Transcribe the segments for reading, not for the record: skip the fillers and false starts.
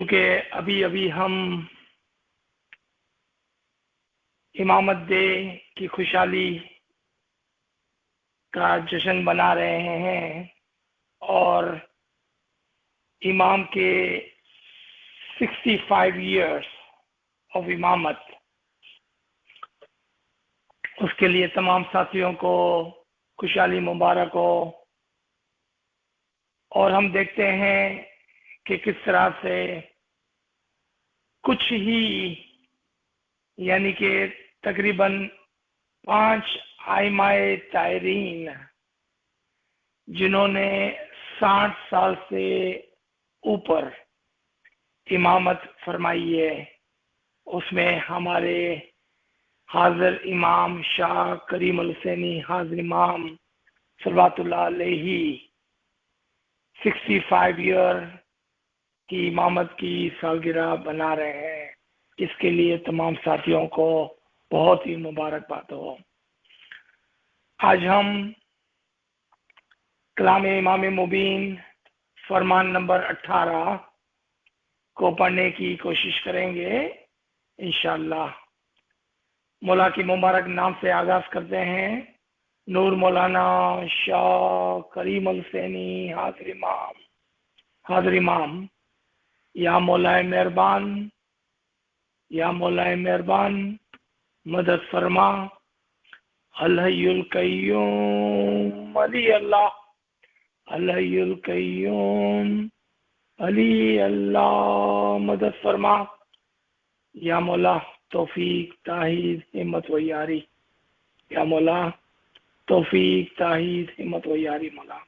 چونکہ ابھی ہم امامت ڈے کی خوشحالی کا جشن بنا رہے ہیں اور امام کے 65 ایئرس آف امامت، اس کے لیے تمام ساتھیوں کو خوشحالی مبارک ہو۔ اور ہم دیکھتے ہیں کہ کس طرح سے کچھ ہی یعنی کہ تقریباً 5 آئمہ طاہرین جنہوں نے 60 سال سے اوپر امامت فرمائی ہے، اس میں ہمارے حاضر امام شاہ کریم الحسینی حاضر امام صلوات اللہ علیہ 65 ایئر کی امامت کی سالگرہ بنا رہے ہیں۔ اس کے لیے تمام ساتھیوں کو بہت ہی مبارکباد ہو۔ آج ہم کلام امام مبین فرمان نمبر 18 کو پڑھنے کی کوشش کریں گے انشاءاللہ۔ مولا کی مبارک نام سے آغاز کرتے ہیں۔ نور مولانا شاہ کریم الحسینی حاضر امام، یا مولا مہربان، یا مولا مہربان مدد فرما، الحی القیوم علی اللہ، الحی القیوم علی اللہ مدد فرما، یا مولا توفیق تائید ہمت و یاری، یا مولا توفیق تائید ہمت و یاری مولا۔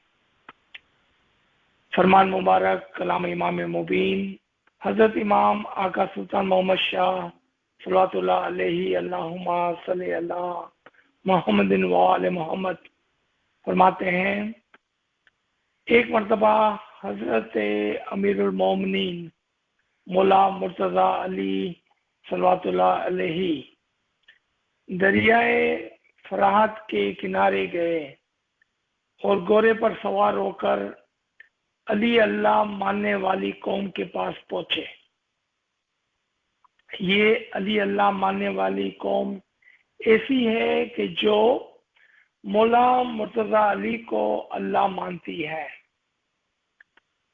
فرمان مبارک کلام امام مبین حضرت امام آقا سلطان محمد شاہ صلوات اللہ علیہ اللہم صلی اللہ محمد وآل محمد فرماتے ہیں، ایک مرتبہ حضرت امیر المومنین مولا مرتضی علی صلوات اللہ علیہ دریائے فراہت کے کنارے گئے اور گھوڑے پر سوار ہو کر علی اللہ ماننے والی قوم کے پاس پہنچے۔ یہ علی اللہ ماننے والی قوم ایسی ہے کہ جو مولا مرتضی علی کو اللہ مانتی ہے۔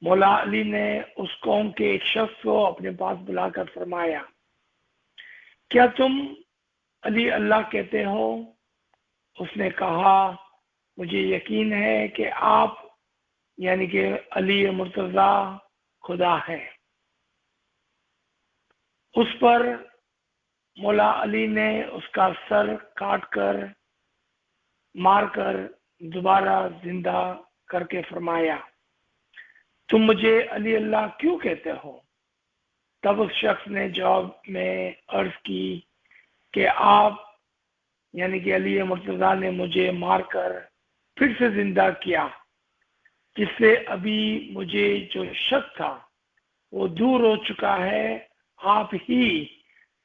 مولا علی نے اس قوم کے ایک شخص کو اپنے پاس بلا کر فرمایا، کیا تم علی اللہ کہتے ہو؟ اس نے کہا، مجھے یقین ہے کہ آپ یعنی کہ علی مرتضی خدا ہے۔ اس پر مولا علی نے اس کا سر کاٹ کر مار کر دوبارہ زندہ کر کے فرمایا، تم مجھے علی اللہ کیوں کہتے ہو؟ تب اس شخص نے جواب میں عرض کی کہ آپ یعنی کہ علی مرتضی نے مجھے مار کر پھر سے زندہ کیا، جس سے ابھی مجھے جو شک تھا وہ دور ہو چکا ہے، آپ ہی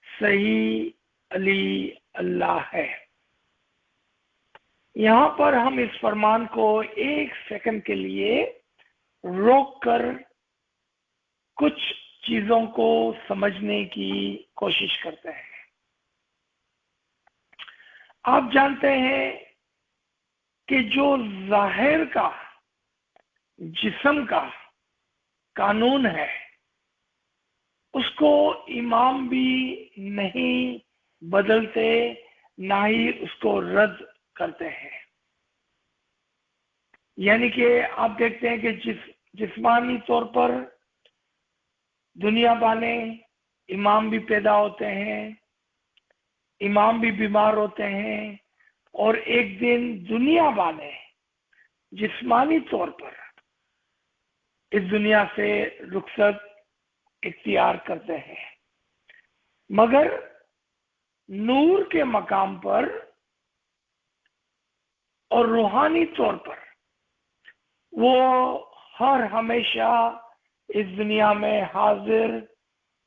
صحیح علی اللہ ہے۔ یہاں پر ہم اس فرمان کو 1 سیکنڈ کے لیے روک کر کچھ چیزوں کو سمجھنے کی کوشش کرتے ہیں۔ آپ جانتے ہیں کہ جو ظاہر کا جسم کا قانون ہے اس کو امام بھی نہیں بدلتے، نہ ہی اس کو رد کرتے ہیں۔ یعنی کہ آپ دیکھتے ہیں کہ جسمانی طور پر دنیا بانے امام بھی پیدا ہوتے ہیں، امام بھی بیمار ہوتے ہیں، اور ایک دن دنیا بانے جسمانی طور پر اس دنیا سے رخصت اختیار کرتے ہیں، مگر نور کے مقام پر اور روحانی طور پر وہ ہر ہمیشہ اس دنیا میں حاضر،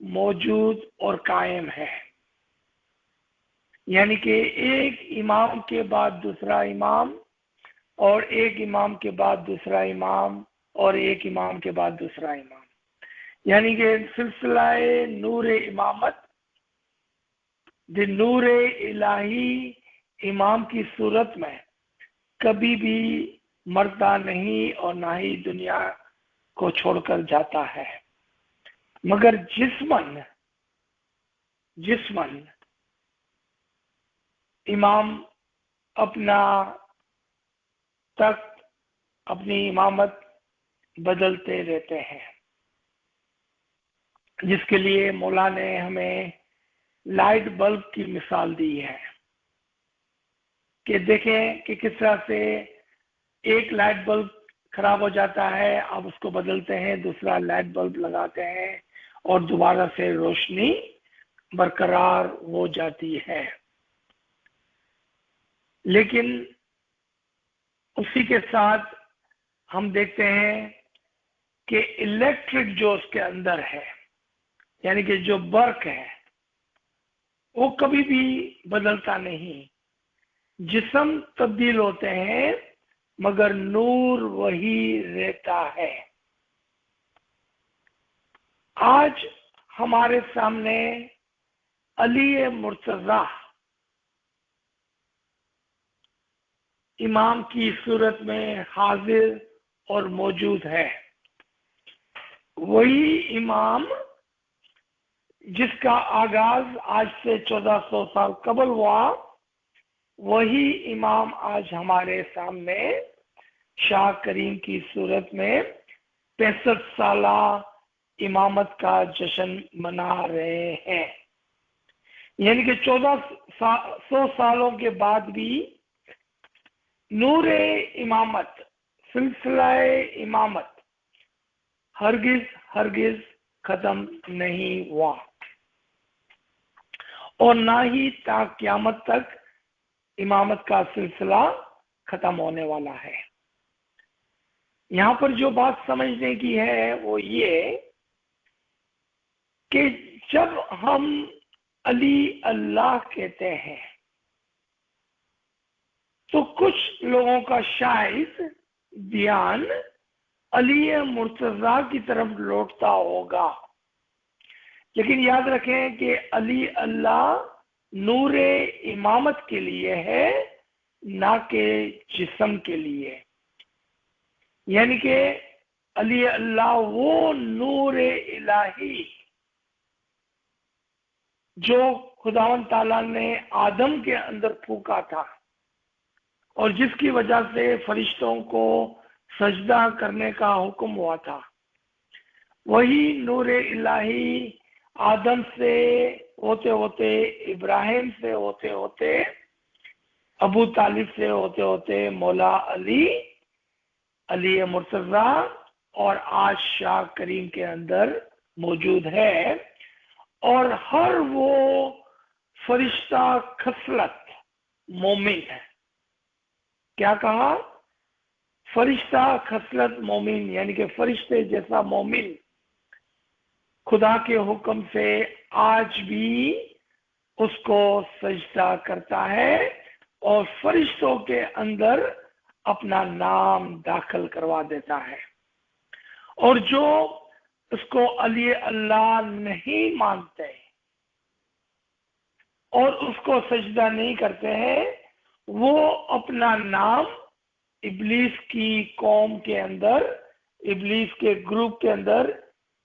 موجود اور قائم ہے۔ یعنی کہ ایک امام کے بعد دوسرا امام، اور ایک امام کے بعد دوسرا امام، اور ایک امام کے بعد دوسرا امام۔ یعنی کہ سلسلہ نور امامت نور الہی امام کی صورت میں کبھی بھی مرتا نہیں اور نہ ہی دنیا کو چھوڑ کر جاتا ہے، مگر جسمن امام اپنا تخت، اپنی امامت بدلتے رہتے ہیں، جس کے لیے مولا نے ہمیں لائٹ بلب کی مثال دی ہے کہ دیکھیں کہ کس طرح سے ایک لائٹ بلب خراب ہو جاتا ہے، آپ اس کو بدلتے ہیں، دوسرا لائٹ بلب لگاتے ہیں اور دوبارہ سے روشنی برقرار ہو جاتی ہے۔ لیکن اسی کے ساتھ ہم دیکھتے ہیں کہ الیکٹرک جو اس کے اندر ہے، یعنی کہ جو برق ہے، وہ کبھی بھی بدلتا نہیں۔ جسم تبدیل ہوتے ہیں مگر نور وہی رہتا ہے۔ آج ہمارے سامنے علی مرتضی امام کی صورت میں حاضر اور موجود ہے، وہی امام جس کا آغاز آج سے 1400 سال قبل ہوا، وہی امام آج ہمارے سامنے شاہ کریم کی صورت میں 65 سالہ امامت کا جشن منا رہے ہیں۔ یعنی کہ 1400 سالوں کے بعد بھی نور امامت، سلسلہ امامت ہرگز ختم نہیں ہوا اور نہ ہی تا قیامت تک امامت کا سلسلہ ختم ہونے والا ہے۔ یہاں پر جو بات سمجھنے کی ہے وہ یہ کہ جب ہم علی اللہ کہتے ہیں تو کچھ لوگوں کا شاید دھیان علی مرتضی کی طرف لوٹتا ہوگا، لیکن یاد رکھیں کہ علی اللہ نور امامت کے لیے ہے، نہ کہ جسم کے لیے۔ یعنی کہ علی اللہ وہ نور الہی جو خداوند تعالیٰ نے آدم کے اندر پھونکا تھا اور جس کی وجہ سے فرشتوں کو سجدہ کرنے کا حکم ہوا تھا، وہی نور الہی آدم سے ہوتے ہوتے، ابراہیم سے ہوتے ہوتے، ابو طالب سے ہوتے ہوتے مولا علی مرتضی اور آج شاہ کریم کے اندر موجود ہے۔ اور ہر وہ فرشتہ خصلت مومن ہے۔ کیا کہا؟ فرشتہ خصلت مومن، یعنی کہ فرشتے جیسا مومن خدا کے حکم سے آج بھی اس کو سجدہ کرتا ہے اور فرشتوں کے اندر اپنا نام داخل کروا دیتا ہے۔ اور جو اس کو علی اللہ نہیں مانتے اور اس کو سجدہ نہیں کرتے ہیں، وہ اپنا نام ابلیس کی قوم کے اندر، ابلیس کے گروپ کے اندر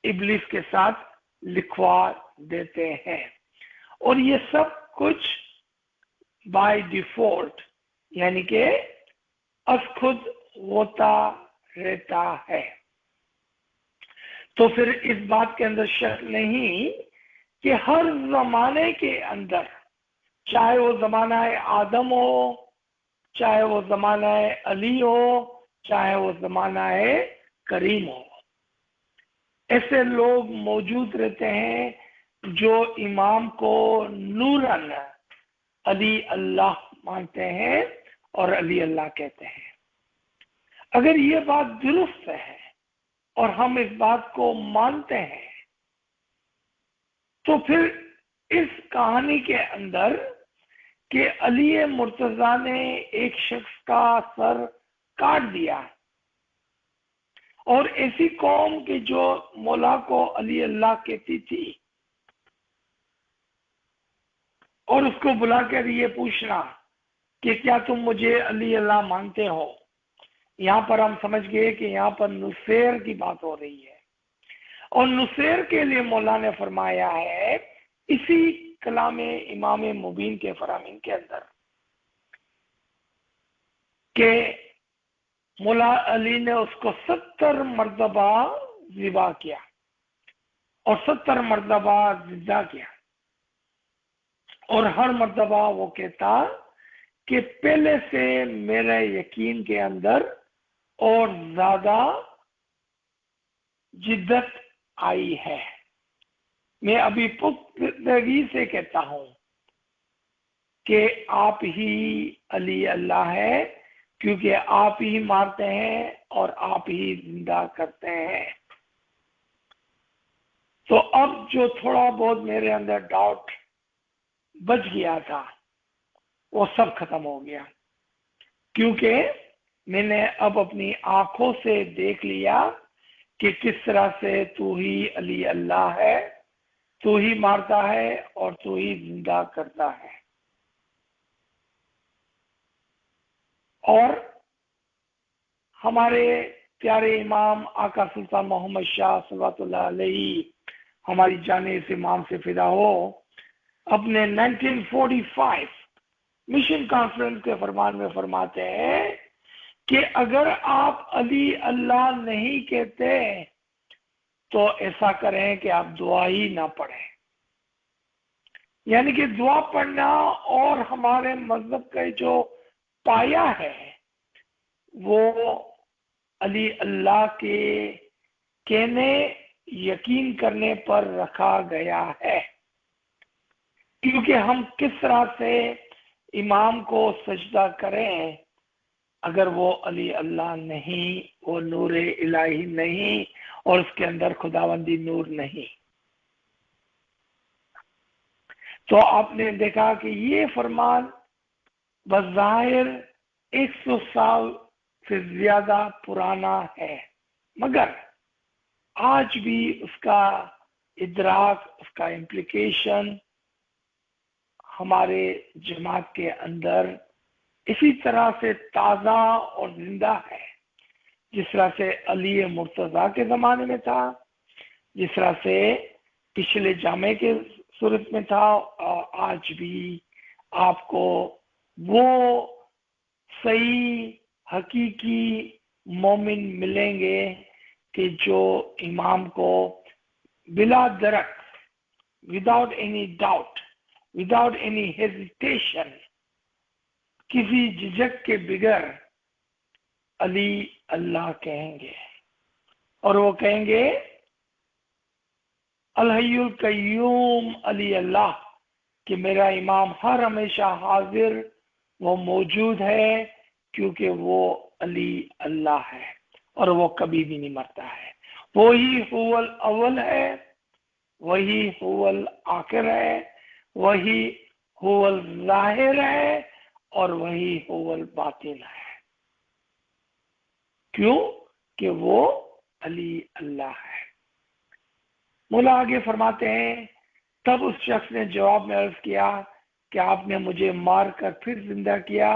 ابلیس کے ساتھ لکھوا دیتے ہیں۔ اور یہ سب کچھ بائی ڈیفالٹ، یعنی کہ از خود ہوتا رہتا ہے۔ تو پھر اس بات کے اندر شک نہیں کہ ہر زمانے کے اندر، چاہے وہ زمانہ آدم ہو، چاہے وہ زمانہ علی ہو، چاہے وہ زمانہ کریم ہو، ایسے لوگ موجود رہتے ہیں جو امام کو نورن علی اللہ مانتے ہیں اور علی اللہ کہتے ہیں۔ اگر یہ بات درست ہے اور ہم اس بات کو مانتے ہیں تو پھر اس کہانی کے اندر کہ علی مرتضی نے ایک شخص کا سر کاٹ دیا، اور ایسی قوم کی جو مولا کو علی اللہ کہتی تھی اور اس کو بلا کر یہ پوچھنا کہ کیا تم مجھے علی اللہ مانتے ہو. یہاں پر ہم سمجھ گئے کہ یہاں پر نصیر کی بات ہو رہی ہے، اور نصیر کے لیے مولا نے فرمایا ہے اسی کلام امام مبین کے فرامین کے اندر کہ مولا علی نے اس کو 70 مرتبہ ذبح کیا اور 70 مرتبہ زندہ کیا، اور ہر مرتبہ وہ کہتا کہ پہلے سے میرے یقین کے اندر اور زیادہ جدت آئی ہے. میں ابھی پختگی سے کہتا ہوں کہ آپ ہی علی اللہ ہے، کیونکہ آپ ہی مارتے ہیں اور آپ ہی زندہ کرتے ہیں. تو اب جو تھوڑا بہت میرے اندر ڈاؤٹ بچ گیا تھا وہ سب ختم ہو گیا، کیونکہ میں نے اب اپنی آنکھوں سے دیکھ لیا کہ کس طرح سے تو ہی علی اللہ ہے، تو ہی مارتا ہے اور تو ہی زندہ کرتا ہے. اور ہمارے پیارے امام آقا سلطان محمد شاہ صلوات اللہ علیہ ہماری جان اس امام سے فدا ہو، اپنے 1945 مشن کانفرنس کے فرمان میں فرماتے ہیں کہ اگر آپ علی اللہ نہیں کہتے تو ایسا کریں کہ آپ دعا ہی نہ پڑھیں. یعنی کہ دعا پڑھنا اور ہمارے مذہب کا جو پایا ہے وہ علی اللہ کے کہنے یقین کرنے پر رکھا گیا ہے، کیونکہ ہم کس طرح سے امام کو سجدہ کریں اگر وہ علی اللہ نہیں، وہ نور الہی نہیں اور اس کے اندر خداوندی نور نہیں. تو آپ نے دیکھا کہ یہ فرمان بظاہر 100 سال سے زیادہ پرانا ہے، مگر آج بھی اس کا ادراک، اس کا امپلیکیشن ہمارے جماعت کے اندر اسی طرح سے تازہ اور زندہ ہے، جس طرح سے علی مرتضیٰ کے زمانے میں تھا، جس طرح سے پچھلے جامع کے صورت میں تھا، اور آج بھی آپ کو وہ صحیح حقیقی مومن ملیں گے کہ جو امام کو بلا درک، without any doubt, without any hesitation, کسی جھجک کے بغیر علی اللہ کہیں گے، اور وہ کہیں گے الحی القیوم علی اللہ، کہ میرا امام ہر ہمیشہ حاضر وہ موجود ہے، کیونکہ وہ علی اللہ ہے اور وہ کبھی بھی نہیں مرتا ہے. وہی هو الاول ہے، وہی هو الآخر ہے، وہی هو الظاہر ہے اور وہی هو الباطن ہے. کیوں کہ وہ علی اللہ ہے. مولا آگے فرماتے ہیں تب اس شخص نے جواب میں عرض کیا کہ آپ نے مجھے مار کر پھر زندہ کیا،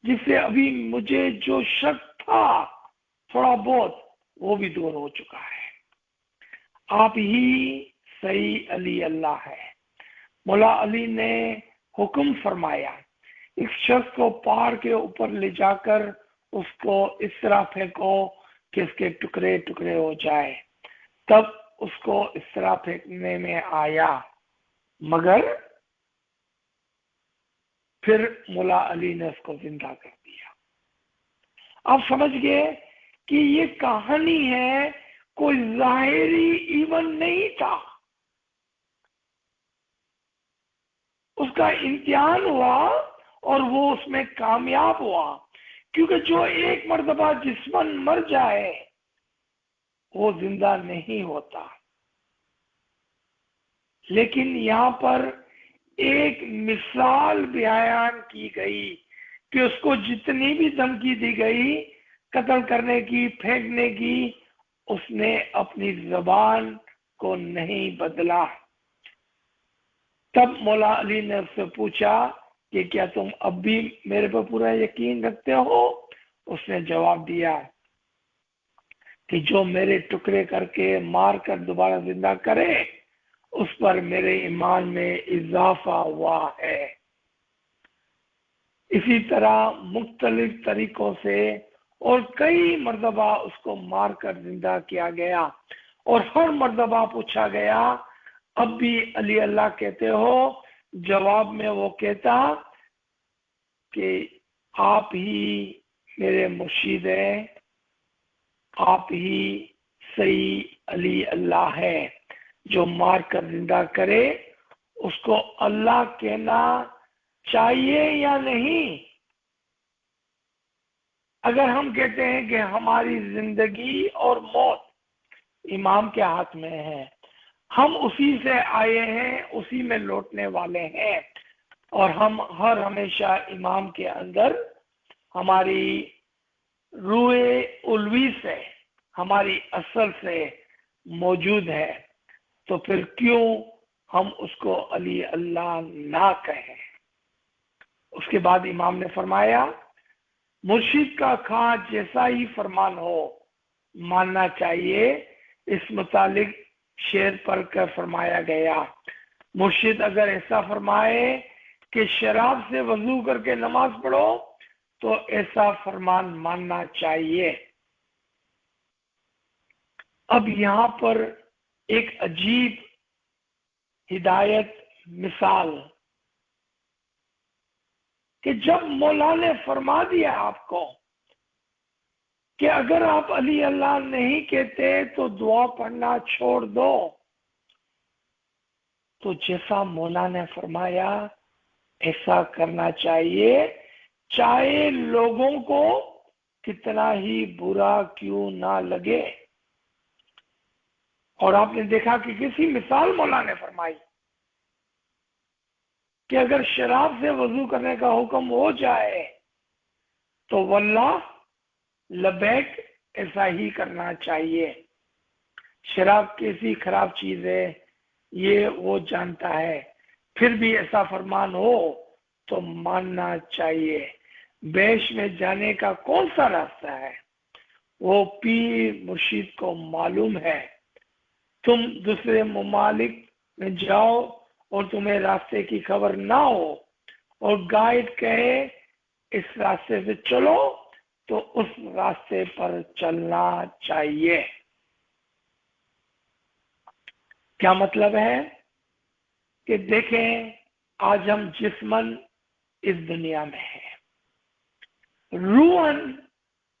جس سے ابھی مجھے جو شک تھا تھوڑا بہت وہ بھی دور ہو چکا ہے. آپ ہی صحیح علی اللہ ہے. مولا علی نے حکم فرمایا اس شخص کو پہاڑ کے اوپر لے جا کر اس کو اس طرح پھینکو کہ اس کے ٹکڑے ٹکڑے ہو جائے. تب اس کو اس طرح پھینکنے میں آیا، مگر پھر مولا علی نے اس کو زندہ کر دیا. آپ سمجھ گئے کہ یہ کہانی ہے، کوئی ظاہری ایونٹ نہیں تھا، اس کا امتحان ہوا اور وہ اس میں کامیاب ہوا. کیونکہ جو ایک مرتبہ جسمن مر جائے وہ زندہ نہیں ہوتا. لیکن یہاں پر ایک مثال بیان کی گئی کہ اس کو جتنی بھی دھمکی دی گئی قتل کرنے کی، پھینکنے کی، اس نے اپنی زبان کو نہیں بدلا۔ تب مولا علی نے اس سے پوچھا کہ کیا تم اب بھی میرے پر پورا یقین رکھتے ہو؟ اس نے جواب دیا کہ جو میرے ٹکڑے کر کے مار کر دوبارہ زندہ کرے اس پر میرے ایمان میں اضافہ ہوا ہے۔ اسی طرح مختلف طریقوں سے اور کئی مرتبہ اس کو مار کر زندہ کیا گیا، اور ہر مرتبہ پوچھا گیا اب بھی علی اللہ کہتے ہو؟ جواب میں وہ کہتا کہ آپ ہی میرے مرشد ہیں، آپ ہی صحیح علی اللہ ہے۔ جو مار کر زندہ کرے اس کو اللہ کہنا چاہیے یا نہیں؟ اگر ہم کہتے ہیں کہ ہماری زندگی اور موت امام کے ہاتھ میں ہے، ہم اسی سے آئے ہیں، اسی میں لوٹنے والے ہیں، اور ہم ہر ہمیشہ امام کے اندر ہماری روح الوی سے، ہماری اصل سے موجود ہے، تو پھر کیوں ہم اس کو علی اللہ نہ کہیں؟ اس کے بعد امام نے فرمایا مرشد کا خواہ جیسا ہی فرمان ہو ماننا چاہیے۔ اس متعلق شعر پڑھ کر فرمایا گیا مرشد اگر ایسا فرمائے کہ شراب سے وضو کر کے نماز پڑھو تو ایسا فرمان ماننا چاہیے۔ اب یہاں پر ایک عجیب ہدایت مثال کہ جب مولا نے فرما دیا آپ کو کہ اگر آپ علی اللہ نہیں کہتے تو دعا پڑھنا چھوڑ دو، تو جیسا مولا نے فرمایا ایسا کرنا چاہیے، چاہے لوگوں کو کتنا ہی برا کیوں نہ لگے۔ اور آپ نے دیکھا کہ کسی مثال مولا نے فرمائی کہ اگر شراب سے وضو کرنے کا حکم ہو جائے تو واللہ لبیک ایسا ہی کرنا چاہیے۔ شراب کیسی خراب چیز ہے یہ وہ جانتا ہے، پھر بھی ایسا فرمان ہو تو ماننا چاہیے۔ بیش میں جانے کا کون سا راستہ ہے؟ وہ پیر مرشد کو معلوم ہے۔ تم دوسرے ممالک میں جاؤ اور تمہیں راستے کی خبر نہ ہو اور گائیڈ کہے اس راستے سے چلو تو اس راستے پر چلنا چاہیے۔ کیا مطلب ہے؟ کہ دیکھیں آج ہم جسمن اس دنیا میں ہیں، روحن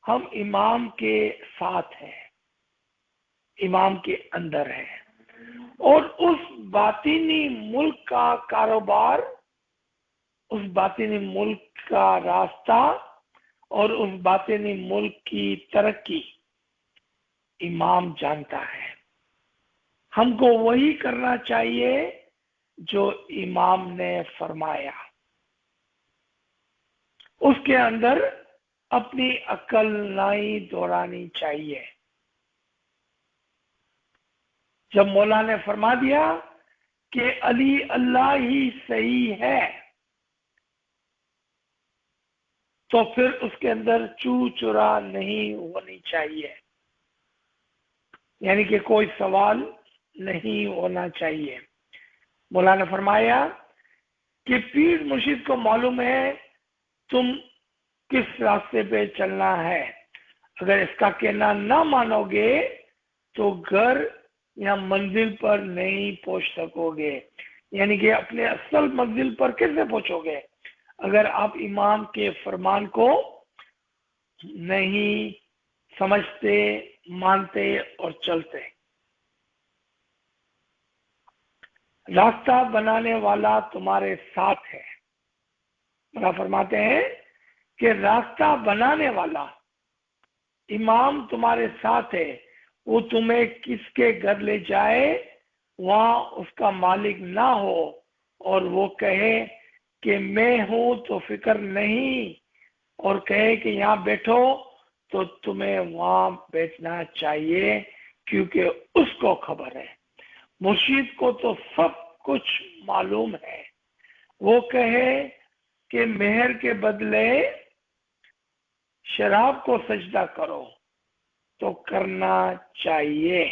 ہم امام کے ساتھ ہیں، امام کے اندر ہے، اور اس باطنی ملک کا کاروبار، اس باطنی ملک کا راستہ اور اس باطنی ملک کی ترقی امام جانتا ہے۔ ہم کو وہی کرنا چاہیے جو امام نے فرمایا، اس کے اندر اپنی عقل نہیں دوڑانی چاہیے۔ جب مولا نے فرما دیا کہ علی اللہ ہی صحیح ہے تو پھر اس کے اندر چو چرا نہیں ہونی چاہیے، یعنی کہ کوئی سوال نہیں ہونا چاہیے۔ مولا نے فرمایا کہ پیر مرشد کو معلوم ہے تم کس راستے پہ چلنا ہے، اگر اس کا کہنا نہ مانو گے تو گھر یا منزل پر نہیں پہنچ سکو گے، یعنی کہ اپنے اصل منزل پر کیسے پہنچو گے اگر آپ امام کے فرمان کو نہیں سمجھتے، مانتے اور چلتے۔ راستہ بنانے والا تمہارے ساتھ ہے۔ اللہ فرماتے ہیں کہ راستہ بنانے والا امام تمہارے ساتھ ہے، وہ تمہیں کس کے گھر لے جائے وہاں اس کا مالک نہ ہو اور وہ کہے کہ میں ہوں تو فکر نہیں، اور کہے کہ یہاں بیٹھو تو تمہیں وہاں بیٹھنا چاہیے، کیونکہ اس کو خبر ہے۔ مرشید کو تو سب کچھ معلوم ہے۔ وہ کہے کہ مہر کے بدلے شراب کو سجدہ کرو تو کرنا چاہیے،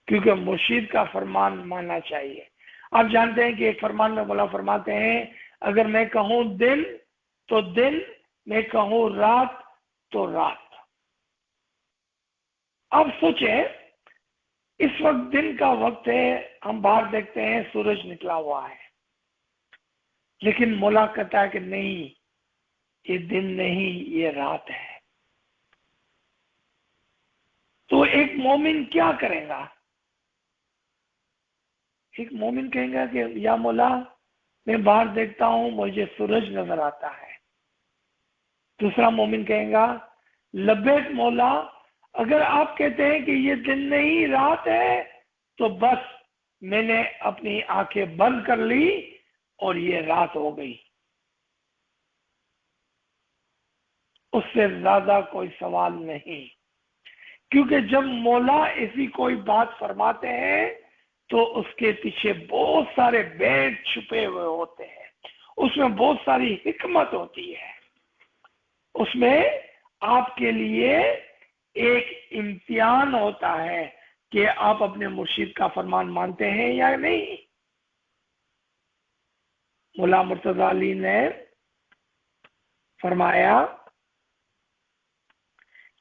کیونکہ مرشید کا فرمان ماننا چاہیے۔ آپ جانتے ہیں کہ ایک فرمان میں مولا فرماتے ہیں اگر میں کہوں دن تو دن، میں کہوں رات تو رات۔ اب سوچیں، اس وقت دن کا وقت ہے، ہم باہر دیکھتے ہیں سورج نکلا ہوا ہے، لیکن مولا کہتا ہے کہ نہیں، یہ دن نہیں، یہ رات ہے۔ تو ایک مومن کیا کرے گا؟ ایک مومن کہیں گا کہ یا مولا میں باہر دیکھتا ہوں مجھے سورج نظر آتا ہے۔ دوسرا مومن کہیں گا لبیک مولا، اگر آپ کہتے ہیں کہ یہ دن نہیں رات ہے تو بس میں نے اپنی آنکھیں بند کر لی اور یہ رات ہو گئی۔ اس سے زیادہ کوئی سوال نہیں، کیونکہ جب مولا ایسی کوئی بات فرماتے ہیں تو اس کے پیچھے بہت سارے بیٹ چھپے ہوئے ہوتے ہیں، اس میں بہت ساری حکمت ہوتی ہے، اس میں آپ کے لیے ایک امتحان ہوتا ہے کہ آپ اپنے مرشد کا فرمان مانتے ہیں یا نہیں۔ مولا مرتضی علی نے فرمایا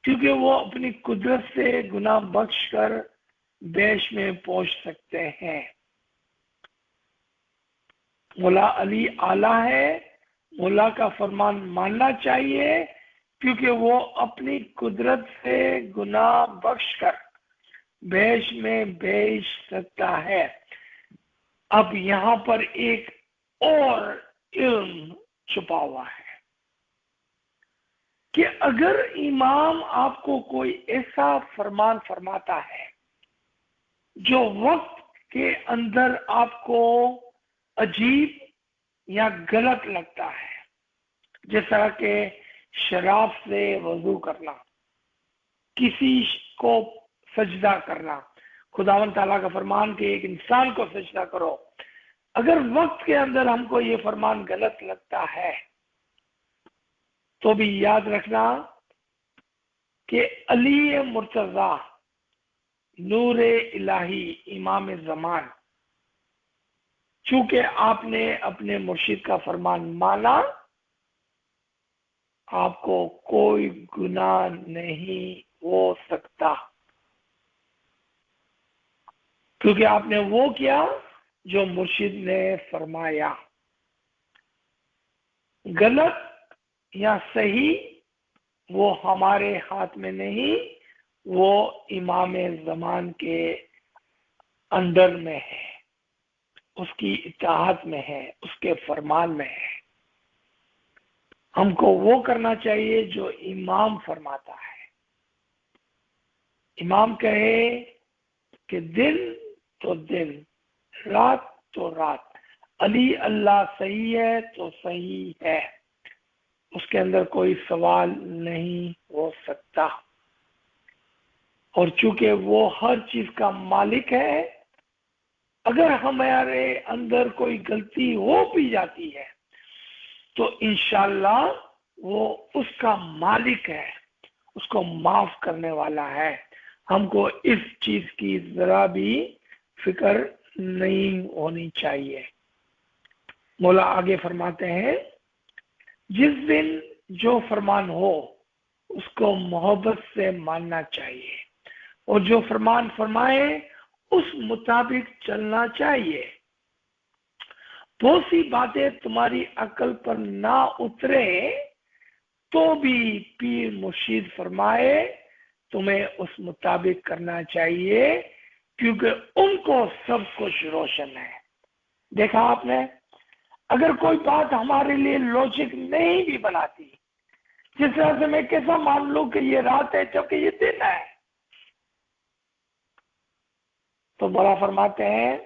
کیونکہ وہ اپنی قدرت سے گناہ بخش کر بیش میں پہنچ سکتے ہیں۔ مولا علی اعلیٰ ہے، مولا کا فرمان ماننا چاہیے کیونکہ وہ اپنی قدرت سے گناہ بخش کر بیش میں بیچ سکتا ہے۔ اب یہاں پر ایک اور علم چھپا ہوا ہے کہ اگر امام آپ کو کوئی ایسا فرمان فرماتا ہے جو وقت کے اندر آپ کو عجیب یا غلط لگتا ہے، جس طرح کہ شراب سے وضو کرنا، کسی کو سجدہ کرنا، خداوند تعالیٰ کا فرمان کہ ایک انسان کو سجدہ کرو، اگر وقت کے اندر ہم کو یہ فرمان غلط لگتا ہے تو بھی یاد رکھنا کہ علی مرتضی نور الہی امام زمان، چونکہ آپ نے اپنے مرشد کا فرمان مانا، آپ کو کوئی گناہ نہیں ہو سکتا، کیونکہ آپ نے وہ کیا جو مرشد نے فرمایا۔ غلط یا صحیح وہ ہمارے ہاتھ میں نہیں، وہ امام زمان کے انڈر میں ہے، اس کی اطاعت میں ہے، اس کے فرمان میں ہے۔ ہم کو وہ کرنا چاہیے جو امام فرماتا ہے۔ امام کہے کہ دن تو دن، رات تو رات، علی اللہ صحیح ہے تو صحیح ہے، اس کے اندر کوئی سوال نہیں ہو سکتا۔ اور چونکہ وہ ہر چیز کا مالک ہے، اگر ہمارے اندر کوئی غلطی ہو بھی جاتی ہے تو انشاءاللہ وہ اس کا مالک ہے، اس کو معاف کرنے والا ہے۔ ہم کو اس چیز کی ذرا بھی فکر نہیں ہونی چاہیے۔ مولا آگے فرماتے ہیں جس دن جو فرمان ہو اس کو محبت سے ماننا چاہیے، اور جو فرمان فرمائے اس مطابق چلنا چاہیے۔ بہت سی باتیں تمہاری عقل پر نہ اترے تو بھی پیر مرشید فرمائے تمہیں اس مطابق کرنا چاہیے، کیونکہ ان کو سب کچھ روشن ہے۔ دیکھا آپ نے، اگر کوئی بات ہمارے لیے لوجک نہیں بھی بناتی، جس طرح سے میں کیسا مان لوں کہ یہ رات ہے جبکہ یہ دن ہے، تو مولا فرماتے ہیں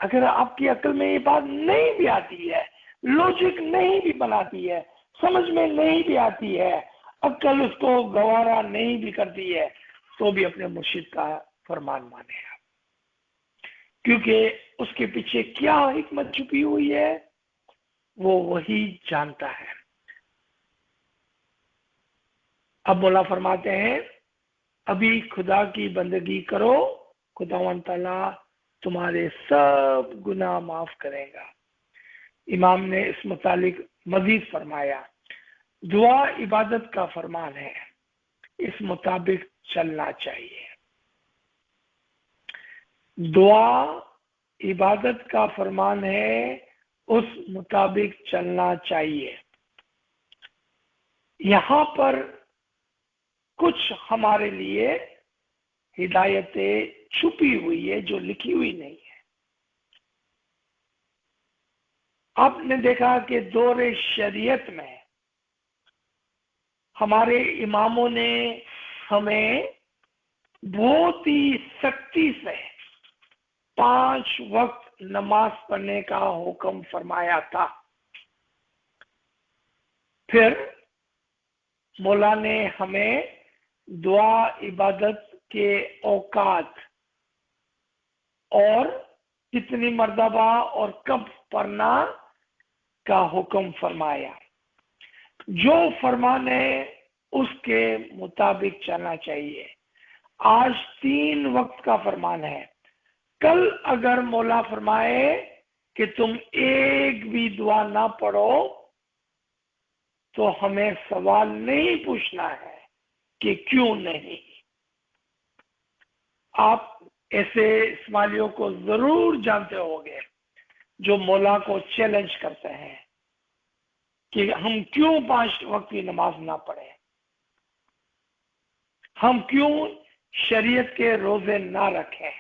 اگر آپ کی عقل میں یہ بات نہیں بھی آتی ہے، لوجک نہیں بھی بناتی ہے، سمجھ میں نہیں بھی آتی ہے، عقل اس کو گوارا نہیں بھی کرتی ہے، تو بھی اپنے مرشد کا فرمان مانے آپ، کیونکہ اس کے پیچھے کیا حکمت چھپی ہوئی ہے وہ وہی جانتا ہے۔ اب مولا فرماتے ہیں ابھی خدا کی بندگی کرو، خداوند تعالیٰ تمہارے سب گناہ معاف کرے گا۔ امام نے اس متعلق مزید فرمایا دعا عبادت کا فرمان ہے، اس مطابق چلنا چاہیے۔ دعا عبادت کا فرمان ہے، اس مطابق چلنا چاہیے۔ یہاں پر کچھ ہمارے لیے ہدایتیں چھپی ہوئی ہے جو لکھی ہوئی نہیں ہے۔ آپ نے دیکھا کہ دور شریعت میں ہمارے اماموں نے ہمیں بہت ہی سختی سے 5 وقت نماز پڑھنے کا حکم فرمایا تھا۔ پھر مولا نے ہمیں دعا عبادت کے اوقات اور کتنی مرتبہ اور کب پڑھنا کا حکم فرمایا۔ جو فرمان ہے اس کے مطابق چلنا چاہیے۔ آج 3 وقت کا فرمان ہے، کل اگر مولا فرمائے کہ تم ایک بھی دعا نہ پڑھو تو ہمیں سوال نہیں پوچھنا ہے کہ کیوں نہیں۔ آپ ایسے اسماعیلیوں کو ضرور جانتے ہوں گے جو مولا کو چیلنج کرتے ہیں کہ ہم کیوں 5 وقت کی نماز نہ پڑھیں، ہم کیوں شریعت کے روزے نہ رکھیں،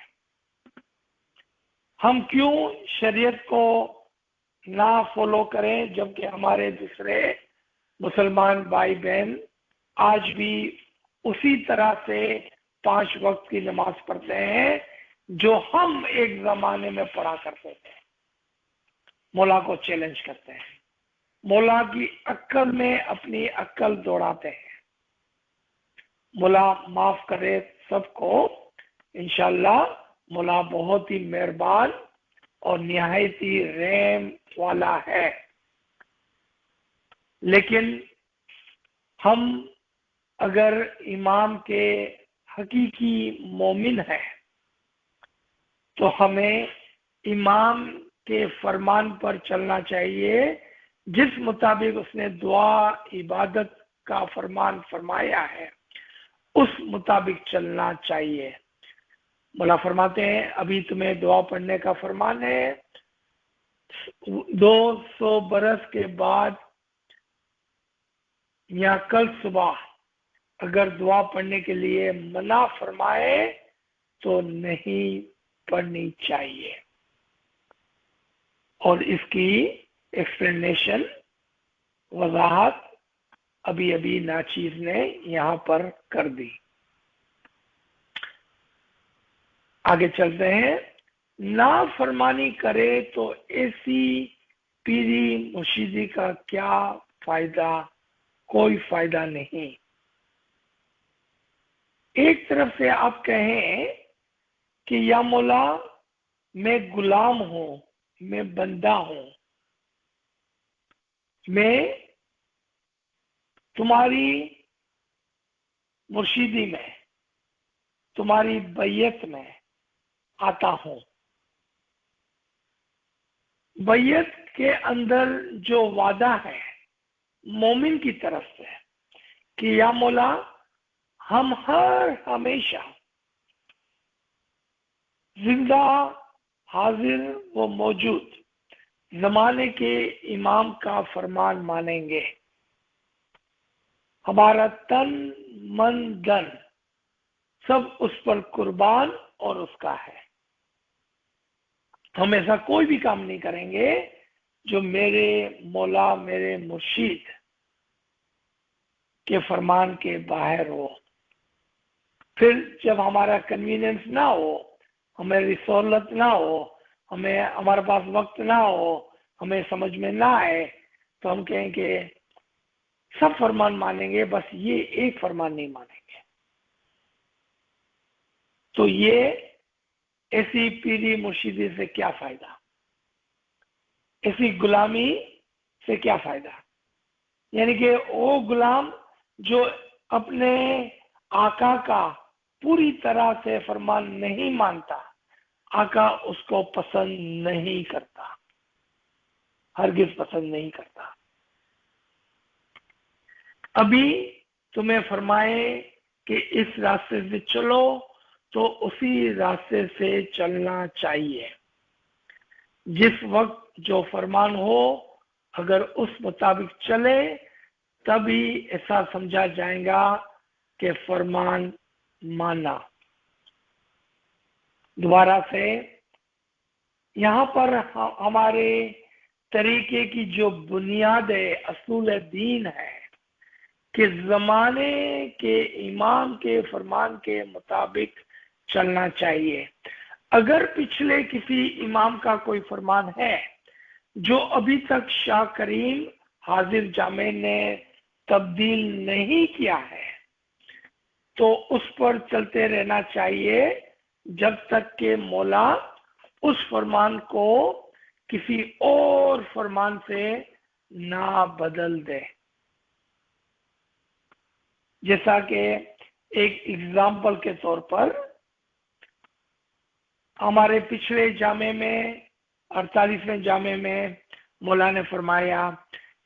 ہم کیوں شریعت کو نہ فالو کریں، جبکہ ہمارے دوسرے مسلمان بھائی بہن آج بھی اسی طرح سے 5 وقت کی نماز پڑھتے ہیں جو ہم ایک زمانے میں پڑھا کرتے تھے۔ مولا کو چیلنج کرتے ہیں، مولا کی عقل میں اپنی عقل دوڑاتے ہیں۔ مولا معاف کرے سب کو، انشاءاللہ مولا بہت ہی مہربان اور نہایت ہی رحم والا ہے۔ لیکن ہم اگر امام کے حقیقی مومن ہیں تو ہمیں امام کے فرمان پر چلنا چاہیے، جس مطابق اس نے دعا عبادت کا فرمان فرمایا ہے اس مطابق چلنا چاہیے۔ مولا فرماتے ہیں ابھی تمہیں دعا پڑھنے کا فرمان ہے، 200 برس کے بعد یا کل صبح اگر دعا پڑھنے کے لیے منع فرمائے تو نہیں پڑھنی چاہیے۔ اور اس کی ایکسپلینیشن وضاحت ابھی ناچیز نے یہاں پر کر دی۔ آگے چلتے ہیں، نافرمانی کرے تو ایسی پیری مرشدی کا کیا فائدہ؟ کوئی فائدہ نہیں۔ ایک طرف سے آپ کہیں کہ یا مولا میں غلام ہوں، میں بندہ ہوں، میں تمہاری مرشدی میں، تمہاری بیعت میں آتا ہوں۔ بیعت کے اندر جو وعدہ ہے مومن کی طرف سے کہ یا مولا ہم ہر ہمیشہ زندہ حاضر و موجود زمانے کے امام کا فرمان مانیں گے، ہمارا تن من دن سب اس پر قربان اور اس کا ہے۔ ہم ایسا کوئی بھی کام نہیں کریں گے جو میرے مولا میرے مرشد کے فرمان کے باہر ہو۔ پھر جب ہمارا کنوینئنس نہ ہو، ہماری سہولت نہ ہو، ہمارے پاس وقت نہ ہو، ہمیں سمجھ میں نہ آئے تو ہم کہیں کہ سب فرمان مانیں گے، بس یہ ایک فرمان نہیں مانیں گے۔ تو یہ ایسی پیری مرشدی سے کیا فائدہ، ایسی غلامی سے کیا فائدہ؟ یعنی کہ وہ غلام جو اپنے آقا کا پوری طرح سے فرمان نہیں مانتا، آقا اس کو پسند نہیں کرتا، ہرگز پسند نہیں کرتا۔ ابھی تمہیں فرمائے کہ اس راستے سے چلو تو اسی راستے سے چلنا چاہیے، جس وقت جو فرمان ہو اگر اس مطابق چلے تبھی ایسا سمجھا جائے گا کہ فرمان مانا۔ دوبارہ سے یہاں پر ہمارے طریقے کی جو بنیاد اصول دین ہے کہ زمانے کے امام کے فرمان کے مطابق چلنا چاہیے۔ اگر پچھلے کسی امام کا کوئی فرمان ہے جو ابھی تک شاہ کریم حاضر جامع نے تبدیل نہیں کیا ہے تو اس پر چلتے رہنا چاہیے جب تک کہ مولا اس فرمان کو کسی اور فرمان سے نہ بدل دے۔ جیسا کہ ایک اگزامپل کے طور پر ہمارے پچھلے جامع میں 48ویں جامع میں مولا نے فرمایا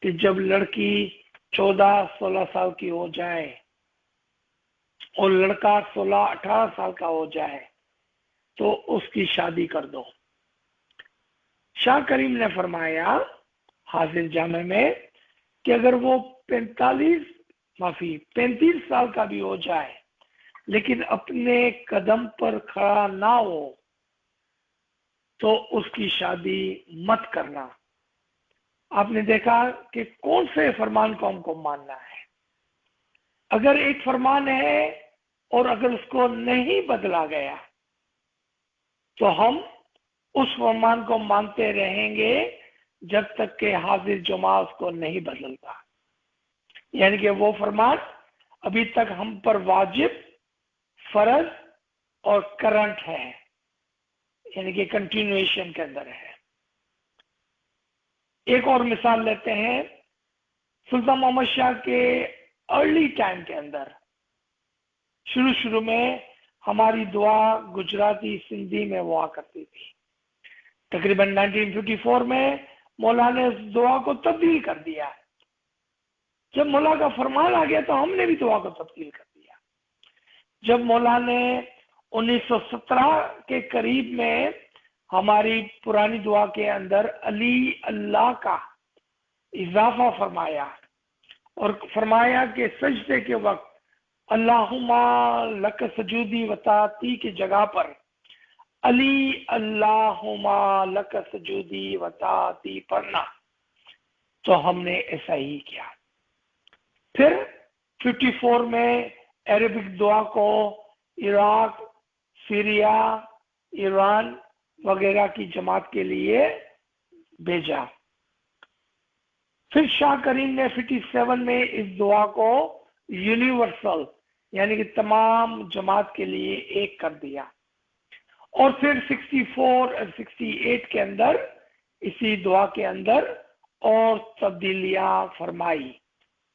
کہ جب لڑکی 14-16 سال کی ہو جائے اور لڑکا 16-18 سال کا ہو جائے تو اس کی شادی کر دو۔ شاہ کریم نے فرمایا حاضر جامع میں کہ اگر وہ 35 سال کا بھی ہو جائے لیکن اپنے قدم پر کھڑا نہ ہو تو اس کی شادی مت کرنا۔ آپ نے دیکھا کہ کون سے فرمان کو ہم کو ماننا ہے۔ اگر ایک فرمان ہے اور اگر اس کو نہیں بدلا گیا تو ہم اس فرمان کو مانتے رہیں گے جب تک کہ حاضر جمعہ اس کو نہیں بدلتا، یعنی کہ وہ فرمان ابھی تک ہم پر واجب، فرض اور کرنٹ ہے، یعنی کہ کنٹینویشن کے اندر ہے۔ ایک اور مثال لیتے ہیں، سلطان محمد شاہ کے ارلی ٹائم کے اندر شروع میں ہماری دعا گجراتی سندھی میں ہوا کرتی تھی۔ تقریباً 1954 میں مولا نے اس دعا کو تبدیل کر دیا۔ جب مولا کا فرمان آ گیا تو ہم نے بھی دعا کو تبدیل کر دیا۔ جب مولا نے 1917 کے قریب میں ہماری پرانی دعا کے اندر علی اللہ کا اضافہ فرمایا اور فرمایا کہ سجدے کے وقت اللہم لک سجودی و طاعتی کی جگہ پر علی اللہم لک سجودی و طاعتی پڑھنا، تو ہم نے ایسا ہی کیا۔ پھر 54 میں عربک دعا کو عراق، سیریا، ایران وغیرہ کی جماعت کے لیے بھیجا۔ پھر شاہ کریم نے 57 میں اس دعا کو یونیورسل یعنی کہ تمام جماعت کے لیے ایک کر دیا، اور پھر 64 اور 68 کے اندر اسی دعا کے اندر اور تبدیلیاں فرمائی۔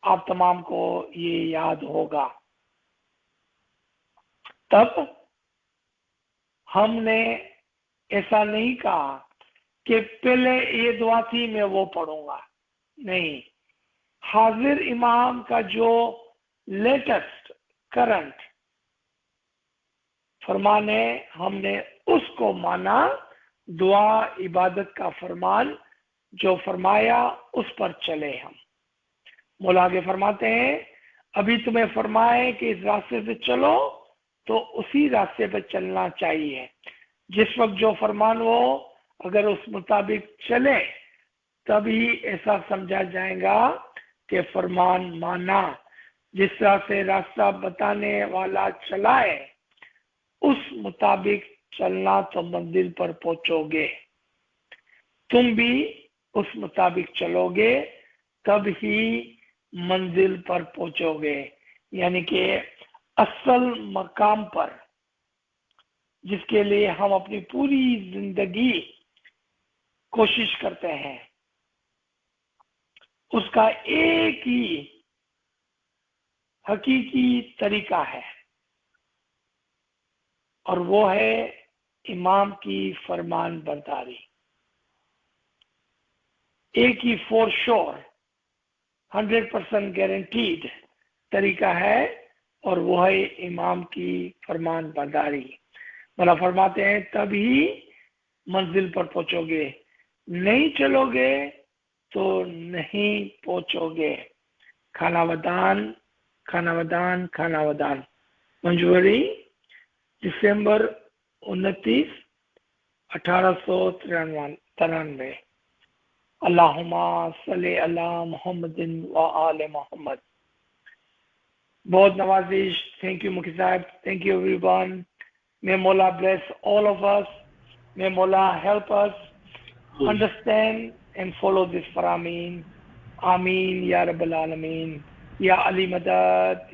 آپ تمام کو یہ یاد ہوگا۔ تب ہم نے ایسا نہیں کہا کہ پہلے یہ دعا تھی میں وہ پڑھوں گا، نہیں، حاضر امام کا جو لیٹسٹ کرنٹ فرمان ہے ہم نے اس کو مانا، دعا عبادت کا فرمان جو فرمایا اس پر چلے ہم۔ مولا آگے فرماتے ہیں ابھی تمہیں فرمائے کہ اس راستے سے چلو تو اسی راستے پہ چلنا چاہیے، جس وقت جو فرمان ہو اگر اس مطابق چلے تبھی ایسا سمجھا جائے گا کہ فرمان مانا۔ جس طرح سے راستہ بتانے والا چلائے اس مطابق چلنا تو منزل پر پہنچو گے، تم بھی اس مطابق چلو گے تب ہی منزل پر پہنچو گے، یعنی کہ اصل مقام پر جس کے لیے ہم اپنی پوری زندگی کوشش کرتے ہیں، اس کا ایک ہی حقیقی طریقہ ہے، اور وہ ہے امام کی فرمان برداری۔ ایک ہی فور شور 100% گارنٹیڈ طریقہ ہے، اور وہ ہے امام کی فرمان برداری۔ مولا فرماتے ہیں تبھی منزل پر پہنچو گے، نہیں چلو گے تو نہیں پہنچو گے۔ کھانا ودان، کھانا ودان، کھانا ودان۔ منجوری دسمبر 29، 1893۔ اللہم صلی علی محمد و آل محمد۔ بہت نوازش۔ تھینک یو مکی صاحب، thank you every one. May Mola bless all of us. May Mola help us understand and follow this Farameen. Ameen Ya Rabbal Alameen. Ya Ali Madad.